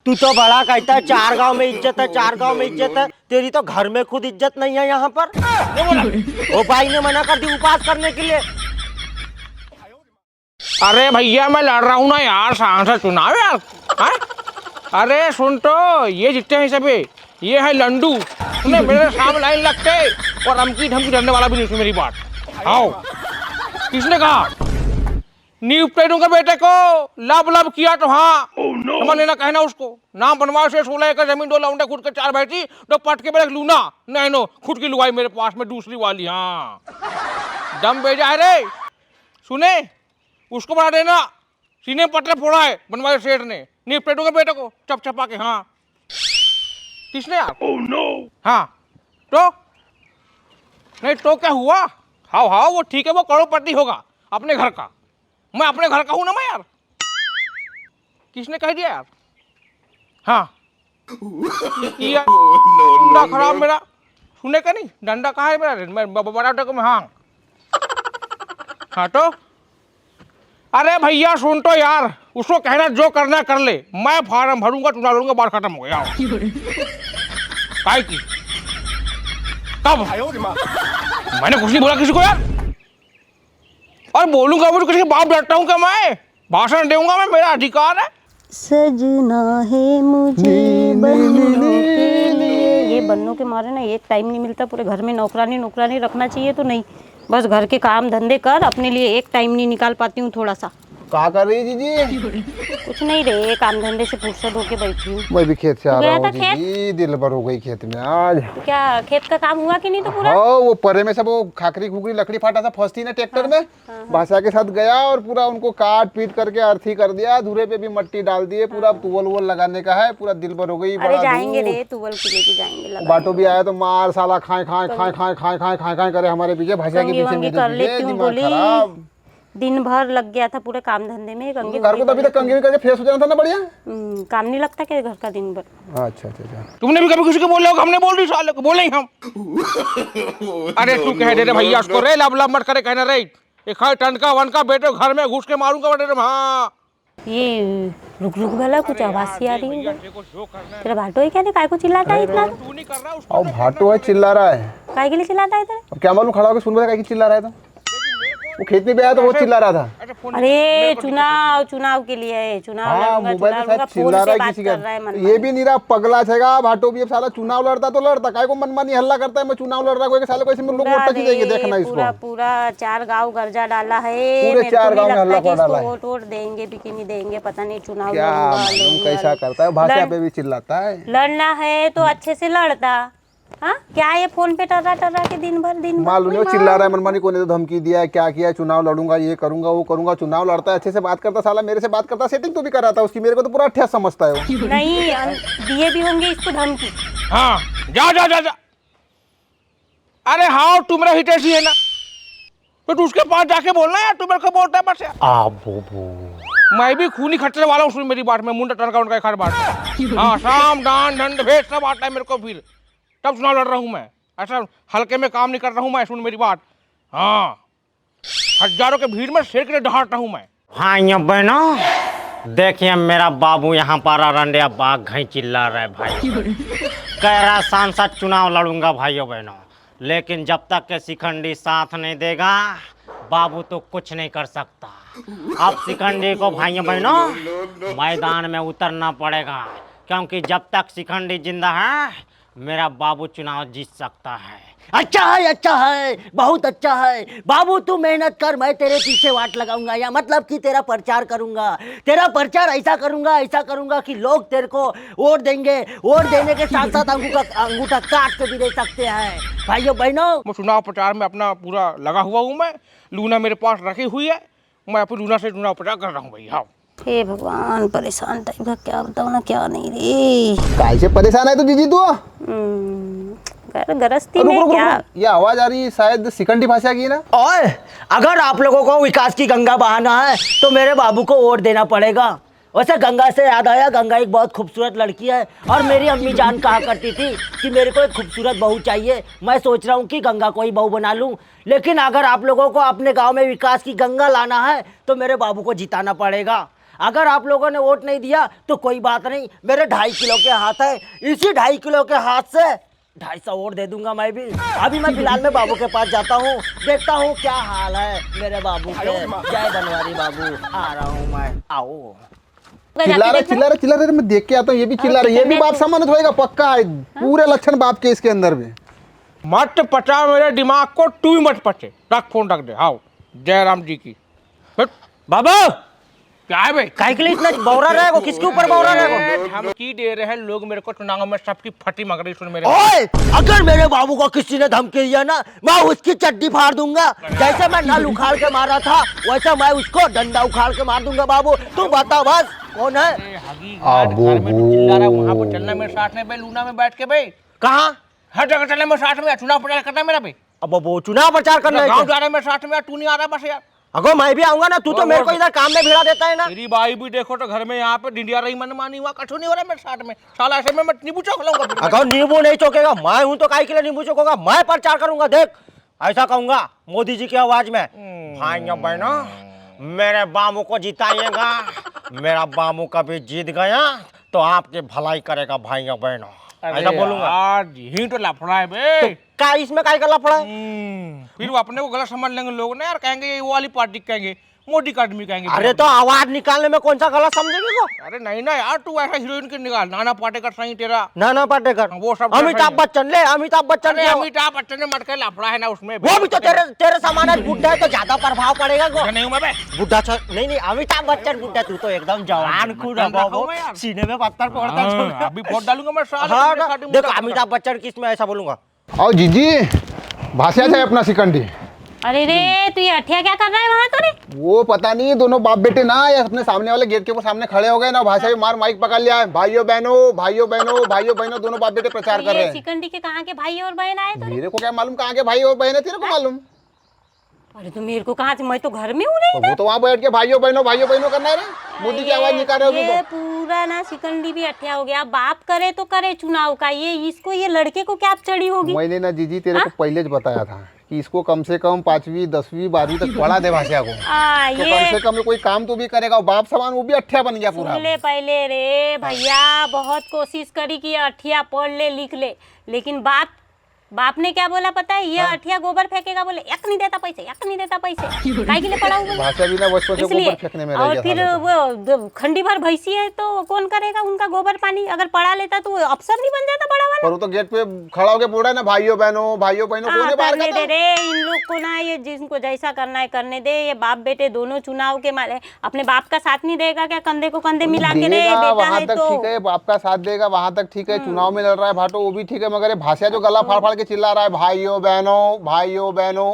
तू तो बड़ा कहता है चार गांव में इज्जत है, चार गांव में इज्जत है, तेरी तो घर में खुद इज्जत नहीं है यहाँ पर। वो भाई ने मना कर दी उपवास करने के लिए। अरे भैया मैं लड़ रहा हूँ ना यार, सांसद चुनाव यार। अरे सुन तो, ये जितने हैं सभी, ये है लंडू। तूने मेरे सामने लाइन लगते और अमकी धमकी डरने वाला भी नहीं सुन मेरी बात। आओ, किसने कहा नियुक्त दूंगा बेटे को? लब लब किया तो हाँ समझ लेना, कहना उसको नाम बनवाओ से 16 एकड़ जमीन, 2 लौंडे खुद के 4 बैठी, 2 पट के मेरे लूना नहीं नो खुद की लुगाई मेरे पास में दूसरी वाली। हाँ दम भेजा है रे, सुने उसको बना देना, सीने पटरे फोड़ा है बनवाए सेठ ने। नियुक्त दूंगा बेटे को चप चपा के। हाँ किसने यार? हाँ तो नहीं तो क्या हुआ? हाँ हाँ वो ठीक है, वो करोड़पति होगा अपने घर का। मैं अपने घर का हूं ना मैं यार। किसने कह दिया यार? हाँ किया डंडा खराब मेरा, सुने का नहीं? डंडा कहाँ है मेरा? मैं बड़ा को मैं। हाँ हाँ तो अरे भैया सुन तो यार, उसको कहना जो करना कर ले, मैं फार्म भरूंगा, चुना लूंगा, बात खत्म हो गया। काय की कब? मैंने कुछ नहीं बोला किसी को यार, और बोलूंगा मुझे किसी के बाप डरता हूँ क्या मैं? भाषण दूंगा मैं, मेरा अधिकार है। सजना है मुझे बनने के लिए। ये बनने के मारे ना एक टाइम नहीं मिलता, पूरे घर में नौकरानी नौकरानी रखना चाहिए तो नहीं, बस घर के काम धंधे कर, अपने लिए एक टाइम नहीं निकाल पाती हूँ थोड़ा सा। क्या कर रही है जीजी? कुछ नहीं रे, काम धंधे से फुर्सत होके बैठी हूँ। मैं भी खेत से आ रहा हूँ खेत? जीजी, दिल भर हो गई खेत में आज। क्या खेत का काम हुआ कि नहीं तो पूरा? हाँ वो परे में सब वो खाकरी खुकरी लकड़ी फाटा सा फंसती ना ट्रैक्टर में, भाषा के साथ गया और पूरा उनको काट पीट करके अर्थी कर दिया, धुरे पे भी मट्टी डाल दिए, पूरा तुवल वुवल लगाने का है, पूरा दिल भर हो गई। अरे जाएंगे रे, तुवल के लेके जाएंगे। बाटो भी आया तो मार साला खाए खाए खाए खाए खाए खाए खाए खाए करे हमारे पीछे, भाषा के पीछे मेरे पीछे, दिमाग खराब। दिन भर लग गया था पूरे काम धंधे में। कंघी घर को तो अभी तक कंघी करके फ्रेश हो जाना था ना बढ़िया। काम नहीं लगता क्या घर का दिन भर? अच्छा अच्छा अच्छा। तुमने भी कभी किसी को बोला होगा? हमने बोल दी साले को, बोले ही हम। अरे तू कह दे रे भैया उसको, रे लब लब मत करे कहना रे, एक टन का वन का बेटे घर में घुस के मारूंगा बेटे। हाँ ये रुक रुक भला, कुछ आवाज सी आ रही है। तेरा भाटो है क्या? नहीं काय को चिल्लाता है इतना? तू नहीं कर रहा और भाटो है चिल्ला रहा है, काय के लिए चिल्लाता है इधर? अब क्या मालूम, खड़ा होकर सुन रहा है कि चिल्ला रहा है। तो वो खेत में भी आया तो वो चिल्ला रहा था। अरे चुनाव के लिए है, चुनाव हाँ लड़ूंगा, मोबाइल में चुनाव शायद चिल्ला रहा है किसी का। ये भी नहीं रहा पगला छेगा भाटो भी, अब साला चुनाव लड़ता तो लड़ता, काय को मनमानी हल्ला करता है मैं चुनाव लड़ रहा, कोई साले को ऐसे में लोग वोट देंगे, देखना इसको। पूरा 4 गांव गर्जा डाला है, पूरे 4 गांव में हल्ला कर डाला है। वोट देंगे भी कि नहीं देंगे पता नहीं, चुनाव क्या मालूम कैसा करता है, भाषा पे भी चिल्लाता है। लड़ना है तो अच्छे से लड़ता। हाँ क्या ये फोन पे टर्रा के दिन भर मालूम नहीं, वो चिल्ला रहा है मनमानी, कोने तो धमकी दिया है, क्या किया, चुनाव लड़ूंगा, ये करूंगा वो करूंगा। चुनाव लड़ता है, अच्छे से बात करता, साला मेरे से बात करता, सेटिंग तो भी कराता उसकी, मेरे को तो पूरा ठेस समझता है वो। नहीं दिए भी होंगे इसको धमकी। हाँ जा जा जा जा। अरे हाँ तू मेरा हितेशी है ना, तो तू उसके पास जाके बोलना यार, तू मेरे को बोलता है बस यार। मैं भी खूनी खट्टे वाला हूँ, सुन मेरी बात में, मुंडा टनका उनका खर बात। हाँ शाम दान दंड भेद सब आता है मेरे को, फिर तब चुनाव लड़ रहा हूँ मैं। ऐसा हल्के में काम नहीं कर रहा हूँ मैं, सुन मेरी बात। हाँ हजारों के भीड़ में शेर के लिए दहाड़ता हूँ मैं। हाँ ये बहनों देखिए, मेरा बाबू यहाँ पर अरंडिया बाग घई चिल्ला रहा है भाई, कह रहा सांसद चुनाव लड़ूंगा भाइयों बहनों, लेकिन जब तक के शिखंडी साथ नहीं देगा बाबू तो कुछ नहीं कर सकता। अब शिखंडी को भाइयों बहनों मैदान में उतरना पड़ेगा, क्योंकि जब तक शिखंडी जिंदा है मेरा बाबू चुनाव जीत सकता है। अच्छा है, बहुत अच्छा है बाबू, तू मेहनत कर, मैं तेरे पीछे वाट लगाऊंगा, या मतलब कि तेरा प्रचार करूंगा, तेरा प्रचार ऐसा करूंगा कि लोग तेरे को वोट देंगे, वोट देने के साथ साथ अंगूठा काट के भी दे सकते हैं। भाइयों बहनों मैं चुनाव प्रचार में अपना पूरा लगा हुआ हूँ मैं, लूना मेरे पास रखी हुई है, मैं अपनी लूना से चुनाव प्रचार कर रहा हूँ भाई। हाँ हे भगवान, परेशान टाइप का, क्या बताऊँ ना क्या नहीं रे। काय से परेशान है तो जीजी तू? गरस्ती में क्या ये आवाज आ रही है, शायद शिखंडी भाषा की है ना। और अगर आप लोगों को विकास की गंगा बहाना है तो मेरे बाबू को वोट देना पड़ेगा। वैसे गंगा से याद आया, गंगा एक बहुत खूबसूरत लड़की है, और मेरी अम्मी जान कहा करती थी कि मेरे को एक खूबसूरत बहू चाहिए। मैं सोच रहा हूँ कि गंगा को ही बहू बना लूँ, लेकिन अगर आप लोगों को अपने गांव में विकास की गंगा लाना है तो मेरे बाबू को जिताना पड़ेगा। अगर आप लोगों ने वोट नहीं दिया तो कोई बात नहीं, मेरे 2.5 किलो के हाथ है, इसी 2.5 किलो के हाथ से 250 वोट दे दूंगा मैं भी। अभी मैं फिलहाल में बाबू के पास जाता हूँ, देखता हूँ क्या हाल है मेरे बाबू के। जय बनवारी बाबू, आ रहा हूँ मैं, आओ। चिल्ला रहे, मैं देख के आता हूँ, ये भी चिल्ला रहे, ये भी बाप सम्मानित होएगा पक्का है, पूरे लक्षण बाप के इसके अंदर भी। मत पचा मेरे दिमाग को, तू ही मत पचे। रख फोन रख दे। आओ जय राम जी की। बाबू क्या है भाई? काहे के लिए इतना बौरा रहेगा? किसके ऊपर बौरा रहेगा? धमकी दे रहे हैं लोग मेरे को, चुनाव में सबकी फटी मग रही। सुन मेरे, ओए, अगर मेरे बाबू को किसी ने धमकी दिया ना, मैं उसकी चड्डी फाड़ दूंगा। जैसे मैं नल उखाड़ के मारा था वैसे मैं उसको डंडा उखाड़ के मार दूंगा। बाबू तू बता बस कौन है? वहाँ पर चलना मेरे साथ में भाई, लूना में बैठ के भाई। कहाँ? हर जगह चलना मेरे साथ में, चुनाव प्रचार करना मेरा भाई। अब वो चुनाव प्रचार करना है गाँव क्या? जा रहा है मेरे साथ में, तू नहीं आ रहा बस यार। अगो मैं भी आऊंगा ना, तू तो मेरे को इधर काम में भिड़ा देता है ना। तेरी बाई भी देखो तो घर में यहाँ पे डिंडिया रही, मन मानी हुआ, कछु नहीं हो रहा मेरे साथ में। साला ऐसे में मैं नींबू चौक लाऊंगा। अगो नींबू नहीं चौकेगा, मैं हूं तो काहे के लिए नींबू चौकेगा? मैं प्रचार करूंगा, देख ऐसा कहूंगा मोदी जी की आवाज में, भाइयों बहनों मेरे बाबू को जिताइएगा, मेरा बाबू कभी जीत गया तो आपकी भलाई करेगा भाइयों बहनों, ऐसा बोलूंगा। आज ही तो लफड़ा है बे। क्या इसमें काय करना पड़ा है? फिर वो अपने को गलत समझ लेंगे लोग ना यार, कहेंगे ये वो वाली पार्टी कहेंगे, मोदी का आदमी कहेंगे। अरे तो आवाज निकालने में कौन सा गलत समझेंगे को? अरे नहीं ना यार, तू ऐसा हीरोइन के निकाल, नाना पाटेकर सही तेरा। नाना पाटेकर, वो सब अमिताभ बच्चन ले, अमिताभ बच्चन अरे के अमिताभ बच्चन ने मट के लफड़ा है ना उसमें। वो भी तो तेरे समान आज बुड्ढा है तो ज्यादा प्रभाव पड़ेगा को। नहीं हूं मैं बे। बुड्ढा नहीं अमिताभ बच्चन बुड्ढा, तू तो एकदम जवान खुद है बाबू, सीने में पत्थर फोड़ता है। अभी वोट डालूंगा मैं साल। हाँ देखो अमिताभ बच्चन की इसमें ऐसा बोलूंगा। आओ जीजी, भाषा है अपना सिकंडी। अरे रे तू ये अठिया क्या कर रहा है वहाँ तो रे? वो पता नहीं, दोनों बाप बेटे ना ये अपने सामने वाले गेट के ऊपर सामने खड़े हो गए ना, भाषा भी मार माइक पकड़ लिया है, भाइयों बहनों भाइयों बहनों भाइयों बहनों, दोनों बाप बेटे प्रचार कर रहे ये हैं। सिकंडी के कहाँ के भाई और बहन आए तो? मेरे को क्या मालूम कहाँ के भाई और बहन है, तेरे को मालूम? अरे तो मेरे को कहाँ से, मैं तो घर में हूँ रे। वो तो वहाँ बैठ के भाइयों बहनों करना है ना, मोदी की आवाज निकाल रहे हो ये तो। पूरा ना सिकंडी भी अठिया हो गया। बाप करे तो करे चुनाव का, ये इसको ये लड़के को क्या चढ़ी होगी? मैंने ना जीजी तेरे को पहले ही बताया था कि इसको कम से कम 5वीं 10वीं 12वीं तक पढ़ा दे भाषा को, तो कम ये से कम कोई काम तो भी करेगा। बाप समान वो भी अठ्ठा बन गया पूरा। सुन ले पहले रे भैया, बहुत कोशिश करी कि अठिया पढ़ ले लिख ले, लेकिन बाप ने क्या बोला पता है? ये अठिया गोबर फेंकेगा, बोले एक नहीं देता पैसे, एक नहीं देता पैसे। काहे के लिए पढ़ाऊ बोले? भाषा भी ना बचपन से इसलिए। गोबर फेंकने में रह और गया फिर था। वो खंडी भर भैंसी है तो कौन करेगा उनका गोबर पानी? अगर पढ़ा लेता तो अफसर नहीं बन जाता बड़ा वाला। पर वो तो गेट पे खड़ा होके बोल रहा है ना, भाइयों बहनों कौन है बाहर करने का दे था? रे इन लोग को ना, ये जिनको जैसा करना है करने दे। ये बाप बेटे दोनों चुनाव के मारे अपने बाप का साथ नहीं देगा क्या? कंधे को कंधे मिला के रे देगा, बेटा वहाँ है तक तो। ठीक है, बाप का साथ देगा वहाँ तक ठीक है। चुनाव में लड़ रहा है भाटो, वो भी ठीक है, मगर ये भाषा जो गला फाड़ फाड़ के चिल्ला रहा है भाइयों बहनों।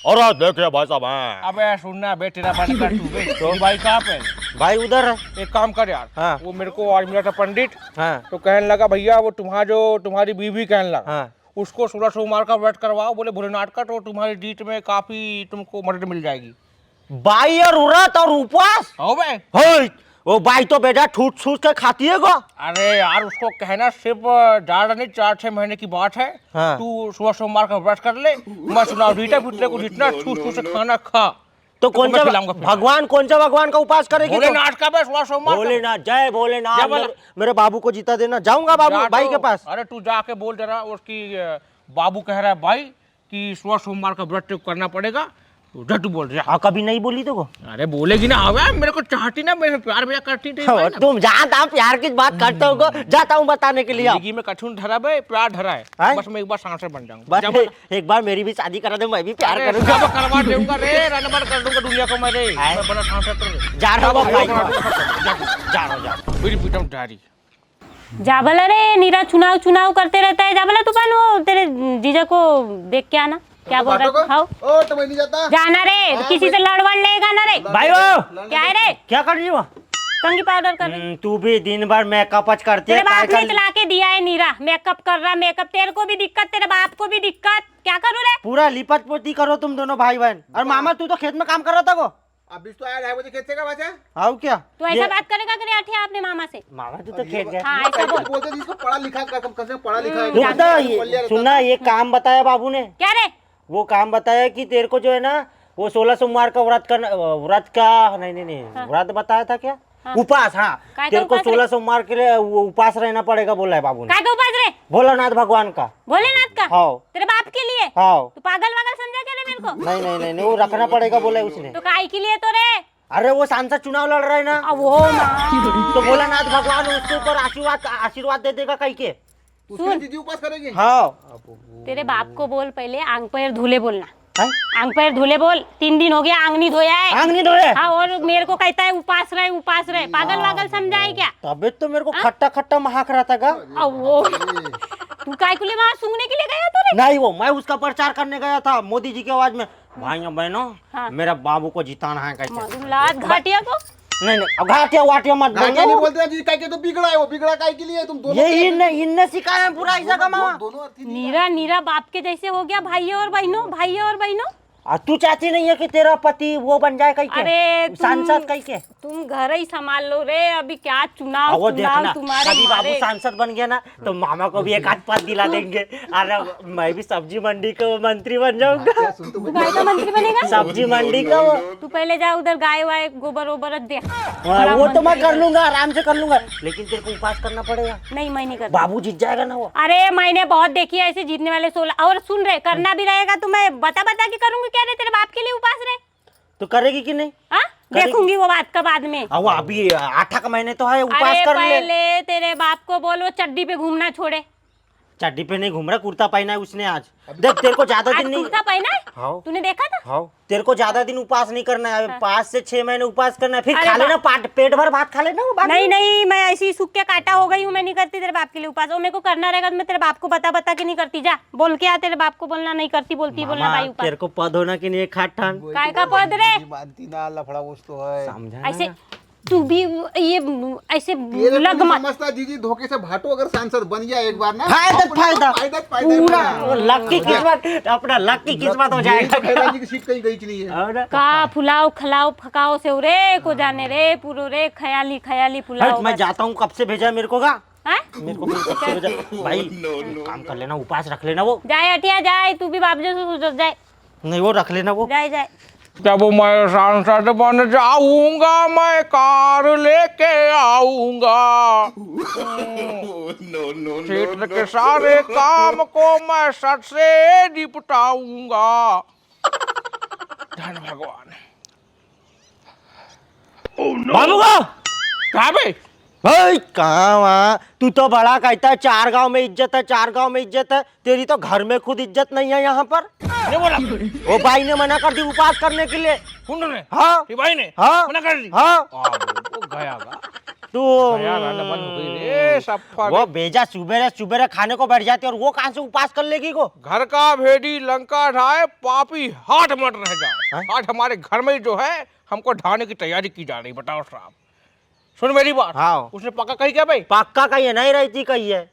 और देखिए भाई साहब, अबे सुनना बे, तेरा बंद कर तू बे। तेरी भाई कहाँ पे? भाई उधर है। एक काम कर यार, हाँ। वो मेरे को आज मिला था पंडित, हाँ तो कहने लगा भैया वो तुम्हारी बीवी कहने लगा, हाँ उसको 16 सोमवार का व्रत करवाओ, बोले भोलेनाथ का, तो तुम्हारी डीट में काफी तुमको मदद मिल जाएगी। बाई और व्रत और उपवास हो बे। होय, वो बाई तो बेटा ठूट छूट के खाती है गो। अरे यार उसको कहना सिर्फ 4-6 महीने की बात है। हाँ। तू 16 सोमवार का व्रत कर ले, मैं चुनाव जीता, फिर तेरे को जितना छूट से खाना खा। तो कौन मैं सा खिलाऊंगा फिर। भगवान का उपास करेगी? तो भोलेनाथ का बे 16 सोमवार का। भोलेनाथ, जय भोलेनाथ। जय भोले- मेरे बाबू को जीता देना। जाऊंगा बाबू जा भाई तो- के पास। अरे तू जाके बोल दे रहा उसकी बाबू कह रहा है भाई कि 16 सोमवार का व्रत करना पड़ेगा, तो जा तू बोल रहा। हाँ कभी नहीं बोली तो को। अरे बोलेगी ना, अबे मेरे को चाहती ना, मेरे से प्यार भैया करती थी भाई ना। तुम जहाँ तहाँ प्यार की बात करते हो, जाता हूँ बताने के लिए। जिंदगी में कछुन धरा बे, प्यार धरा है। हैं? बस मैं एक बार सांसर बन जाऊंगा। बस जा बोला। एक बार मेरी भी शादी करा दे, मैं भी प्यार अरे करूंगा। सब करवा दूंगा रे, रनबर कर दूंगा दुनिया को मैं रे। मैं बड़ा सांसर कर जा रहा हूँ भाई। जा रहा फिर पीटम डारी। जाबला रे नीरा चुनाव करते रहता है। जाबला तूफान, वो तेरे जीजा को देख के आना क्या बोल रहा है। हाँ ओ तो मैं नहीं जाता। जाना रे, किसी से लड़वड़ लेगा ना रे। भाई वो क्या है रे? क्या कर रही हो? कंघी पाउडर कर रही। तू भी दिन भर मेकअप करती तेरे है। बाप ने चला के दिया है नीरा, मेकअप कर रहा मेकअप। तेरे को भी दिक्कत, तेरे बाप को भी दिक्कत, क्या करूँ रे? पूरा लिपट पोती करो तुम दोनों भाई बहन। और मामा तू तो खेत में काम कर रहा था को। अभी तो आया 2:30 बजे खेत से का बचा। आओ क्या तू ऐसा बात करेगा करे अठिया अपने मामा से? मामा तू तो खेत गए। हाँ ऐसा बोल। बोलते जिसको पढ़ा लिखा कम से पढ़ा लिखा है। रुक तो, सुनना, ये काम बताया बाबू ने। क्या रे? वो काम बताया कि तेरे को जो है ना वो 16 सोमवार का व्रत व्रत का नहीं व्रत बताया था क्या? उपास। हाँ, काय का तेरे को उपास रे? 16 सोमवार के लिए वो उपास रहना पड़ेगा बोला है बाबू ने। काय का उपास रे? भोलानाथ भगवान का। भोलेनाथ का? हाँ। तेरे बाप के लिए? हाँ। तू पागल वागल समझा क्या रे मेरे को? नहीं, वो रखना पड़ेगा बोला है उसने। तो काय के लिए तो रे? अरे वो सांसद चुनाव लड़ रहे हैं ना, वो माँ। तो भोलानाथ भगवान उसके ऊपर आशीर्वाद दे देगा कहीं के। उसके लिए दीदी उपास करेगी। हाँ। तेरे बाप को बोल पहले आंग पैर धुले बोलना। हैं? आंग पैर धुले बोल। 3 दिन हो गया आंग नहीं धोया है। आंग नहीं धोए? हाँ, और मेरे को कहता है उपास रहे। पागल वागल समझा है क्या? तबीयत तो मेरे को खट्टा खट्टा महक रहा था का। वो तू काय के लिए वहाँ सूंघने के लिए गया तो रे? नहीं, वो मैं उसका प्रचार करने गया था मोदी जी की आवाज में। भाइयों बहनों, हाँ। मेरा बाबू को जिताना है कैसे। मधुलात घाटिया को? नहीं, अब घाटिया वाटिया मत क्या नहीं बोलो। बोलते जी, काय के तो बिगड़ा है, वो बिगड़ा काय के लिए तुम दोनों। ये इनने सिखाया है पूरा ऐसा कमा। दोनों अर्थी नहीं। नीरा बाप के जैसे हो गया। भाइयों और बहनों। तू चाहती नहीं है कि तेरा पति वो बन जाए कहीं के? अरे सांसद कहीं के? तुम घर ही संभाल लो रे। अभी क्या चुनाव वो देखना, तुम्हारे कभी बाबू मारे। सांसद बन गया ना तो मामा को भी एक हाथ पद दिला देंगे। अरे मैं भी सब्जी मंडी का मंत्री बन जाऊंगा। तू काय का मंत्री बनेगा? सब्जी मंडी का तू पहले जा उधर गाय वाय गोबर वोबर दे। वो तो मैं कर लूंगा, आराम से कर लूंगा, लेकिन तेरे को उपास करना पड़ेगा। नहीं, मैं नहीं करती। बाबू जीत जाएगा ना वो। अरे मैंने बहुत देखी है ऐसे जीतने वाले 16। और सुन रहे, करना भी रहेगा तो मैं बता के करूंगी क्या रे? तेरे बाप के लिए उपास रे? तो करेगी कि नहीं? हाँ, देखूंगी वो बात का बाद में। वो अभी 8 का महीने तो है, उपास अरे कर ले। पहले तेरे बाप को बोलो चड्डी पे घूमना छोड़े। चड्डी पे नहीं घूम रहा, कुर्ता पहना है उसने आज। देख तेरे को ज्यादा आज दिन नहीं। कुर्ता पहना है? हाँ। तूने देखा था? हाँ, तेरे को ज्यादा दिन उपास नहीं करना है। 5 से 6 महीने उपास करना है, फिर अरे खा लेना पेट भर भात खा लेना वो बाद में। नहीं, मैं ऐसी सूख के काटा हो गई हूँ। मैं नहीं करती तेरे बाप के लिए उपास। और मेरे को करना रहेगा तो मैं तेरे बाप को बता के नहीं करती। जा बोल के आ तेरे बाप को, बोलना नहीं करती बोलती बोलना मामा, भाई उपास। तेरे को पद होना कि नहीं खाट ठान काय का पद रे? मानती ना, लफड़ा कुछ तो है। समझा ऐसे ना? तू भी ये ऐसे तेरे लग को मत। समझता जीजी, धोखे से भाटो अगर सांसद बन गया एक बार ना, फायदा पूरा पूरा लक की किस्मत, अपना लक की किस्मत हो जाएगा। खैरा जी की सीट कहीं गई कि नहीं है। और ना? का फुलाओ खलाओ फकाओ से रे को जाने रे पूरो रे खयाली फुलाओ। हट, मैं जाता हूँ। कब से भेजा मेरे को का? हाँ? मेरे को भी कब से भेजा भाई? काम कर लेना, उपास रख लेना वो। जाए हटिया जाए, तू भी बाप जो सुधर जाए। नहीं, वो रख लेना वो। जाए जब मैं सांसद बन जाऊंगा मैं कार लेके आऊंगा। क्षेत्र के सारे काम को मैं सच से निपटाऊंगा। धन भगवान। बाबू को कहाँ पे? भाई कहाँ वहाँ? तू तो बड़ा कहता है 4 गांव में इज्जत है, 4 गांव में इज्जत है। तेरी तो घर में खुद इज्जत नहीं है यहाँ पर। नहीं बोला वो भाई ने मना कर दी उपास करने के लिए। कुंड ने? हाँ ये भाई ने? हाँ मना कर दी? हाँ। वो गया गा। तू गया गाना बंद हो गई रे सब फर। वो बेजा सुबेरे खाने को बैठ जाती है, और वो कहाँ से उपास कर लेगी को? घर का भेदी लंका ढाए पापी हाथ मत रह जाए। हाँ? आज हमारे घर में जो है हमको ढाने की तैयारी की जा रही। बताओ साहब, सुन मेरी बात। हाँ। उसने पक्का कही क्या भाई? पक्का कही है, नहीं रहती कही है।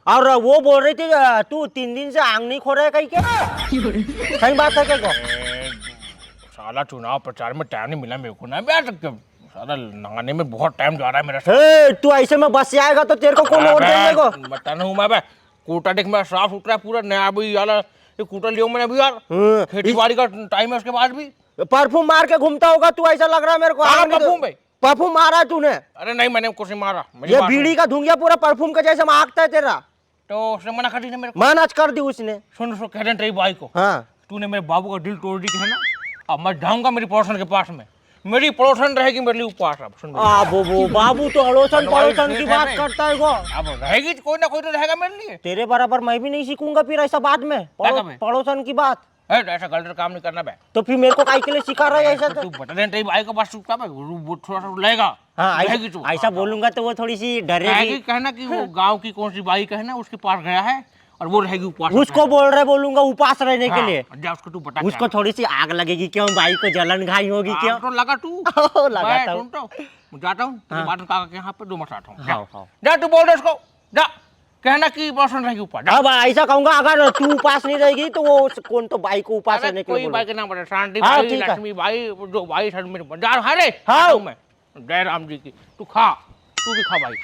और वो बोल रही थी तू 3 दिन से आंग नहीं खो रहा है कही के। सही बात है क्या? साला चुनाव प्रचार में टाइम नहीं मिला मेरे को ना बैठ सकते। साला नहाने में बहुत टाइम जा रहा है मेरा। हे, तू ऐसे में बस से आएगा तो तेरे को कौन वोट देने को? बता हूँ मैं भाई। कूटा देख मैं साफ सुथरा पूरा नया भी यार। ये कूटा लियो मैंने अभी यार। हाँ। खेती बाड़ी का टाइम है उसके बाद भी। परफ्यूम मार के घूमता होगा तू, ऐसा लग रहा है मेरे को। कहाँ आग नहीं परफ्यूम तो- भाई? परफ्यूम मारा है तूने? अरे नहीं, मैंने कुछ नहीं मारा। मेरी ये बात बीड़ी का धुंगिया पूरा परफ्यूम का जैसे महकता है तेरा। तो उसने मना कर दी ना मेरे को। मान आज कर दी उसने। सुन कह रहे तेरी भाई को, हाँ तूने मेरे बाबू का दिल तोड़ दी है ना। अब मैं जाऊंगा मेरी पड़ोसन के पास में। मेरी पड़ोसन रहेगी मेरे लिए उपवास। अब सुन मेरी। बाबू तो अड़ोसन पड़ोसन की ठीक बात है करता है वो। अब रहेगी तो कोई ना कोई तो रहेगा मेरे लिए। तेरे बराबर मैं भी नहीं सीखूंगा फिर ऐसा बाद में। क्या कब? पड़ोसन की बात ऐसा गलत काम नहीं करना बे। तो फिर मेरे को काहे के लिए सिखा रहा है ऐसा? तू बता दे तेरी भाई के पास चुपका भाई वो थोड़ा सा लेगा। हाँ, रहेगी तू। ऐसा बोलूंगा तो वो थोड़ी सी डरेगी। रहेगी कहना कि वो गांव की कौन सी बाई कहना उसके पास गया है और वो रहेगी उपवास। उसको बोल रहे बोलूंगा उपास रहने के लिए। जा उसको तू बता। उसको थोड़ी सी आग लगेगी क्यों? भाई को जलन घाई होगी क्यों? तो लगा तू। लगाता हूँ। मैं जाता हूँ तेरे बात काका के यहाँ पे 2 मिनट आता हूँ। हाँ, हाँ। जा तू बोल दे उसको। जा कहना कि पड़ोसन रहेगी उपवास। अब ऐसा कहूंगा अगर तू उपास नहीं रहेगी तो वो कौन तो भाई को उपास रहने के लिए कोई बोलेगा। भाई के नाम बता। शांति हाँ, भाई, ठीक है। लक्ष्मी भाई, जो भाई मेरे बाजार है रे। हाँ। मैं जय राम जी की। तू खा, तू भी खा भाई।